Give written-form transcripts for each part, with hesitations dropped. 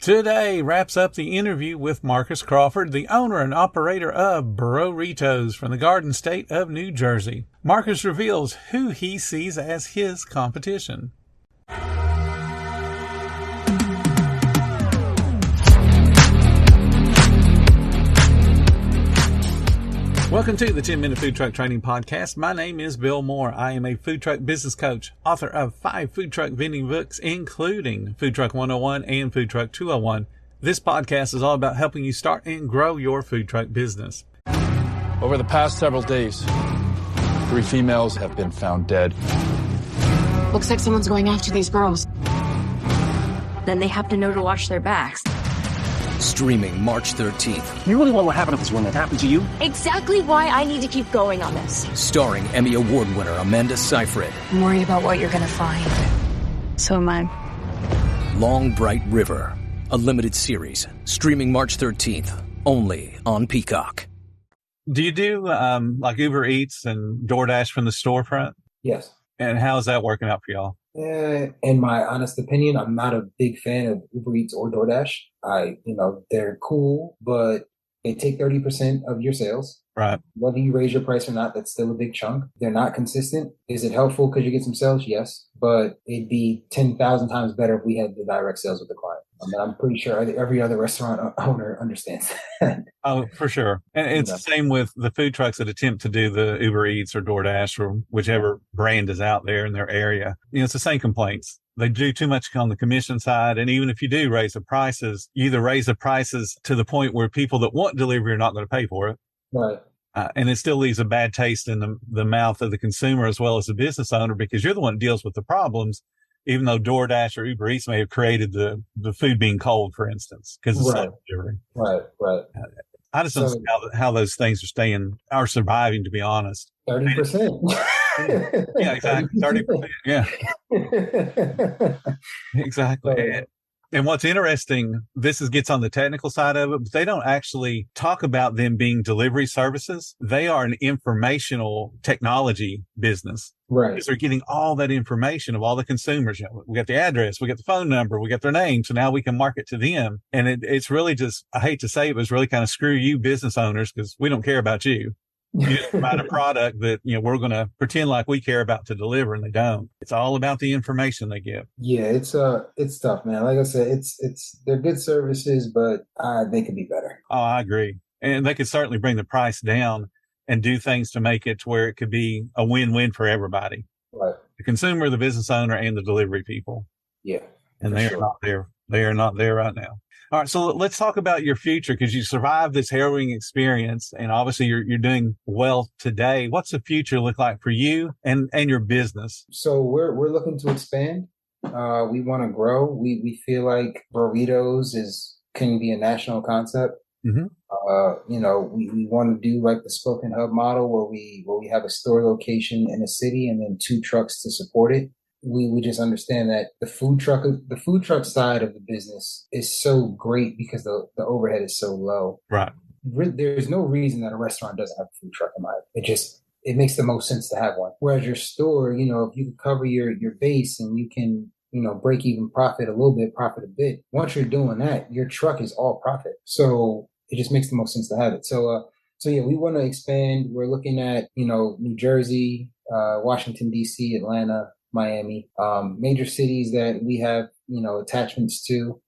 Today wraps up the interview with Marcus Crawford, the owner and operator of Bro-Ritos from the Garden State of New Jersey. Marcus reveals who he sees as his competition. Welcome to the 10-Minute Food Truck Training Podcast. My name is Bill Moore. I am a food truck business coach, author of 5 food truck vending books, including Food Truck 101 and Food Truck 201. This podcast is all about helping you start and grow your food truck business. Over the past several days, 3 females have been found dead. Looks like someone's going after these girls. Then they have to know to watch their backs. Streaming March 13th. You really want what happened to this one that happened to you? Exactly why I need to keep going on this. Starring Emmy Award winner Amanda Seyfried. I'm worried about what you're going to find. So am I. Long Bright River. A limited series. Streaming March 13th. Only on Peacock. Do you do like Uber Eats and DoorDash from the storefront? Yes. And how's that working out for y'all? In my honest opinion, I'm not a big fan of Uber Eats or DoorDash. They're cool, but they take 30% of your sales. Right. Whether you raise your price or not, that's still a big chunk. They're not consistent. Is it helpful because you get some sales? Yes. But it'd be 10,000 times better if we had the direct sales with the client. I'm pretty sure every other restaurant owner understands that. Oh, for sure. And it's the same with the food trucks that attempt to do the Uber Eats or DoorDash or whichever brand is out there in their area. It's the same complaints. They do too much on the commission side. And even if you do raise the prices, you either raise the prices to the point where people that want delivery are not going to pay for it. Right. And it still leaves a bad taste in the mouth of the consumer as well as the business owner, because you're the one that deals with the problems, even though DoorDash or Uber Eats may have created the food being cold, for instance, because it's not delivery. Right. I just don't see how those things are surviving, to be honest. 30%. Yeah, exactly. 30%. Yeah. Exactly. And what's interesting, gets on the technical side of it, but they don't actually talk about them being delivery services. They are an informational technology business. Right. Because they're getting all that information of all the consumers. We got the address, we got the phone number, we got their name. So now we can market to them. And it's really just, I hate to say it, but it's really kind of screw you business owners, because we don't care about you. You just provide a product that, we're going to pretend like we care about to deliver, and they don't. It's all about the information they give. Yeah, it's tough, man. Like I said, they're good services, but they could be better. Oh, I agree. And they could certainly bring the price down and do things to make it to where it could be a win-win for everybody. Right. The consumer, the business owner, and the delivery people. Yeah. And they are not there. They are not there right now. All right, so let's talk about your future, because you survived this harrowing experience, and obviously you're doing well today. What's the future look like for you and your business? So we're looking to expand. We want to grow. We feel like Bro-Ritos can be a national concept. Mm-hmm. We want to do like the spoke and hub model where we have a store location in a city and then 2 trucks to support it. We just understand that the food truck side of the business is so great because the overhead is so low. Right. There's no reason that a restaurant doesn't have a food truck in mind. It makes the most sense to have one. Whereas your store, if you can cover your base and you can, break even profit a bit. Once you're doing that, your truck is all profit. So it just makes the most sense to have it. So yeah, we want to expand. We're looking at, New Jersey, Washington, D.C., Atlanta, Miami, major cities that we have, attachments to,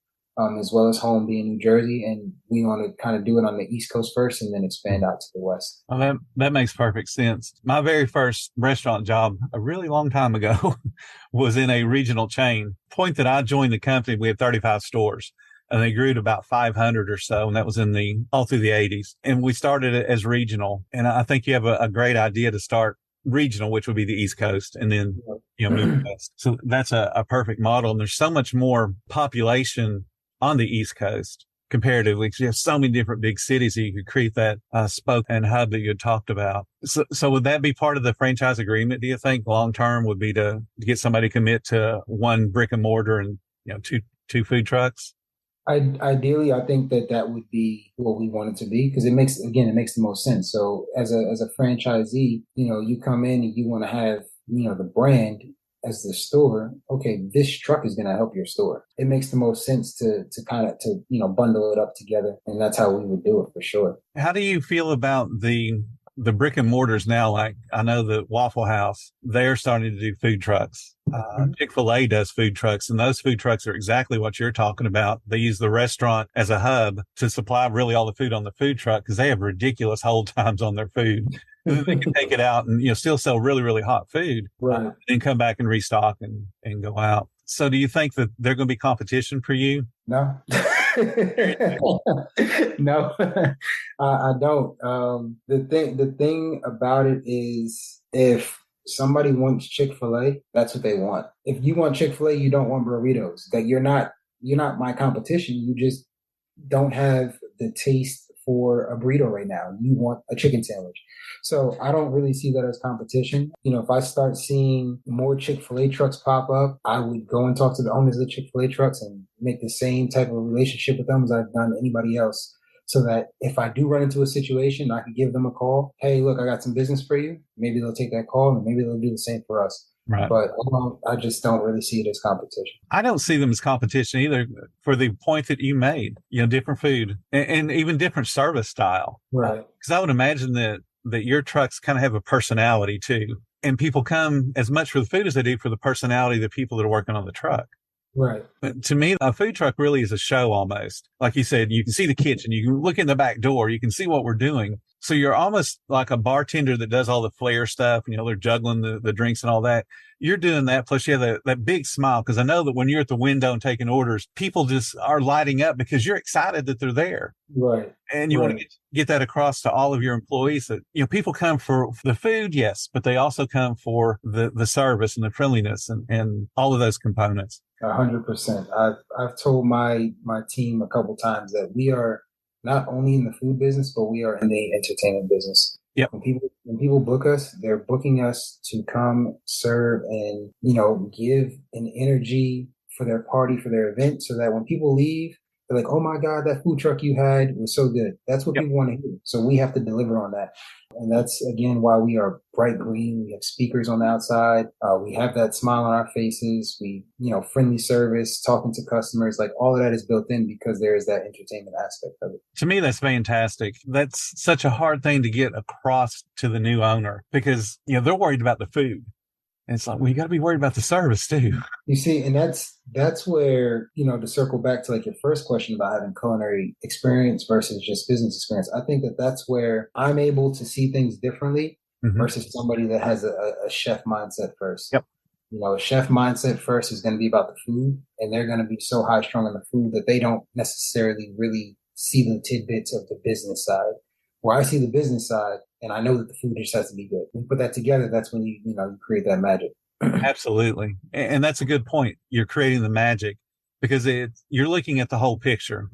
as well as home being New Jersey. And we want to kind of do it on the East Coast first and then expand out to the West. Well, that makes perfect sense. My very first restaurant job a really long time ago was in a regional chain. Point that I joined the company, we had 35 stores. And they grew to about 500 or so. And that was all through the 80s. And we started it as regional. And I think you have a great idea to start regional, which would be the East Coast, and then, move west. So that's a perfect model. And there's so much more population on the East Coast comparatively. You have so many different big cities that you could create that spoke and hub that you had talked about. So would that be part of the franchise agreement, do you think, long term, would be to get somebody to commit to one brick and mortar and, two food trucks? Ideally, I think that would be what we want it to be, because it makes the most sense. So as a franchisee, you come in and you want to have, the brand, as the store, okay, this truck is going to help your store. It makes the most sense to bundle it up together. And that's how we would do it for sure. How do you feel about the brick and mortars now? Like I know the Waffle House, they're starting to do food trucks. Chick-fil-A does food trucks, and those food trucks are exactly what you're talking about. They use the restaurant as a hub to supply really all the food on the food truck because they have ridiculous hold times on their food. And then they can take it out and, still sell really, really hot food, right? And come back and restock and go out. So do you think that they're going to be competition for you? No. No, I don't. The thing about it is, if somebody wants Chick-fil-A, that's what they want. If you want Chick-fil-A, you don't want Bro-Ritos. That you're not my competition. You just don't have the taste for a burrito right now. You want a chicken sandwich. So I don't really see that as competition. If I start seeing more Chick-fil-A trucks pop up, I would go and talk to the owners of the Chick-fil-A trucks and make the same type of relationship with them as I've done anybody else. So that if I do run into a situation, I can give them a call. Hey, look, I got some business for you. Maybe they'll take that call and maybe they'll do the same for us. Right. But I just don't really see it as competition. I don't see them as competition either, for the point that you made, different food and even different service style. Right. Because I would imagine that your trucks kind of have a personality too. And people come as much for the food as they do for the personality of the people that are working on the truck. Right. But to me, a food truck really is a show almost. Like you said, you can see the kitchen, you can look in the back door, you can see what we're doing. So you're almost like a bartender that does all the flair stuff. They're juggling the drinks and all that. You're doing that. Plus you have that big smile. Cause I know that when you're at the window and taking orders, people just are lighting up because you're excited that they're there. Right. And you want to get that across to all of your employees that, people come for the food. Yes. But they also come for the service and the friendliness and all of those components. 100%. I've told my team a couple times that we are not only in the food business, but we are in the entertainment business. Yep. When people book us, they're booking us to come serve and, give an energy for their party, for their event, so that when people leave, they're like, oh my God, that food truck you had was so good. That's what people want to hear. So we have to deliver on that. And that's, again, why we are bright green. We have speakers on the outside. We have that smile on our faces. We, friendly service, talking to customers, like all of that is built in because there is that entertainment aspect of it. To me, that's fantastic. That's such a hard thing to get across to the new owner because, they're worried about the food. And it's like, well, you got to be worried about the service too. You see, and that's where, to circle back to like your first question about having culinary experience versus just business experience. I think that's where I'm able to see things differently versus somebody that has a chef mindset first. Yep. A chef mindset first is going to be about the food, and they're going to be so high strung on the food that they don't necessarily really see the tidbits of the business side. Where I see the business side, and I know that the food just has to be good. When you put that together, that's when you create that magic. Absolutely. And that's a good point. You're creating the magic because you're looking at the whole picture.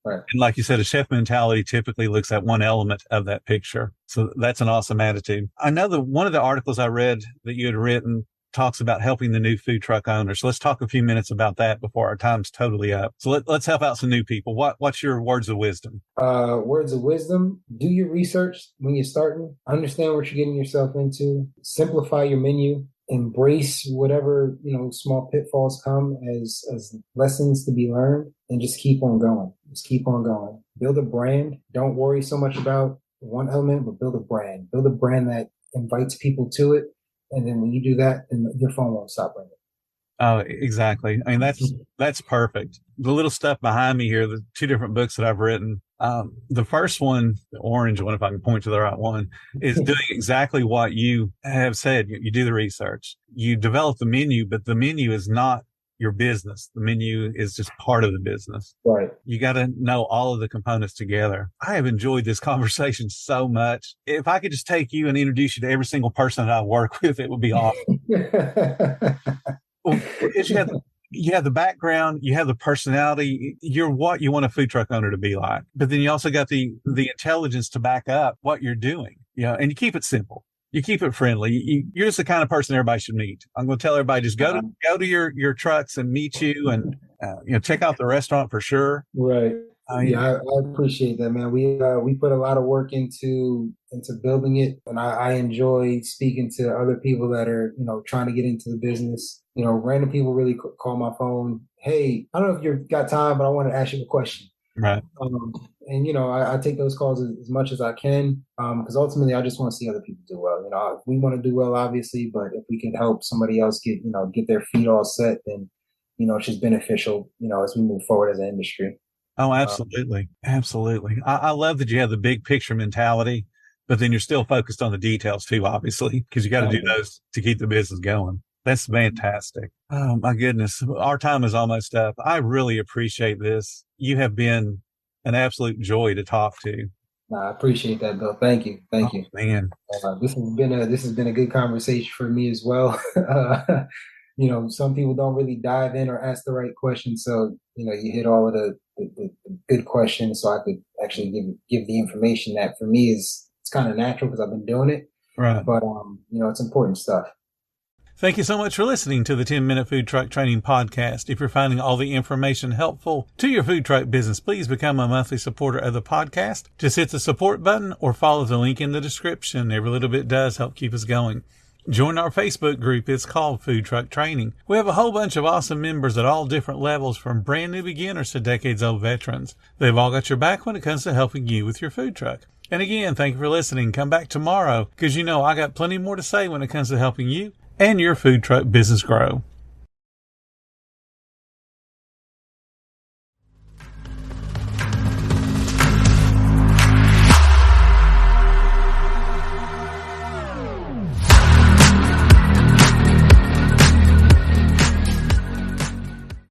Right. And like you said, a chef mentality typically looks at one element of that picture. So that's an awesome attitude. I know that one of the articles I read that you had written talks about helping the new food truck owners. So let's talk a few minutes about that before our time's totally up. So let's help out some new people. What's your words of wisdom? Words of wisdom. Do your research when you're starting. Understand what you're getting yourself into. Simplify your menu. Embrace whatever, small pitfalls come as lessons to be learned, and just keep on going. Just keep on going. Build a brand. Don't worry so much about one element, but build a brand. Build a brand that invites people to it. And then when you do that, then your phone won't stop ringing. Oh, exactly. I mean, that's perfect. The little stuff behind me here, the two different books that I've written. The first one, the orange one, if I can point to the right one, is doing exactly what you have said. You do the research, you develop the menu, but the menu is not your business. The menu is just part of the business. Right. You got to know all of the components together. I have enjoyed this conversation so much. If I could just take you and introduce you to every single person that I work with, it would be awesome. Well, you have the background, you have the personality, you're what you want a food truck owner to be like. But then you also got the intelligence to back up what you're doing. And you keep it simple. You keep it friendly. You're just the kind of person everybody should meet. I'm going to tell everybody, just go to your trucks and meet you and, check out the restaurant for sure. Right. I appreciate that, man. We put a lot of work into building it, and I enjoy speaking to other people that are trying to get into the business. Random people really call my phone. Hey, I don't know if you've got time, but I want to ask you a question. Right. And I take those calls as much as I can, because ultimately I just want to see other people do well. We want to do well, obviously, but if we can help somebody else get their feet all set, then it's just beneficial, as we move forward as an industry. Oh, absolutely. Absolutely. I love that you have the big picture mentality, but then you're still focused on the details too, obviously, because you got to do those to keep the business going. That's fantastic. Oh, my goodness. Our time is almost up. I really appreciate this. You have been an absolute joy to talk to. I appreciate that, Bill. Thank you. Thank you. Man. This has been a good conversation for me as well. Some people don't really dive in or ask the right questions. So, you hit all of the good questions. So I could actually give the information that for me it's kind of natural because I've been doing it. Right. But, it's important stuff. Thank you so much for listening to the 10-Minute Food Truck Training Podcast. If you're finding all the information helpful to your food truck business, please become a monthly supporter of the podcast. Just hit the support button or follow the link in the description. Every little bit does help keep us going. Join our Facebook group. It's called Food Truck Training. We have a whole bunch of awesome members at all different levels, from brand new beginners to decades-old veterans. They've all got your back when it comes to helping you with your food truck. And again, thank you for listening. Come back tomorrow because I got plenty more to say when it comes to helping you and your food truck business grow.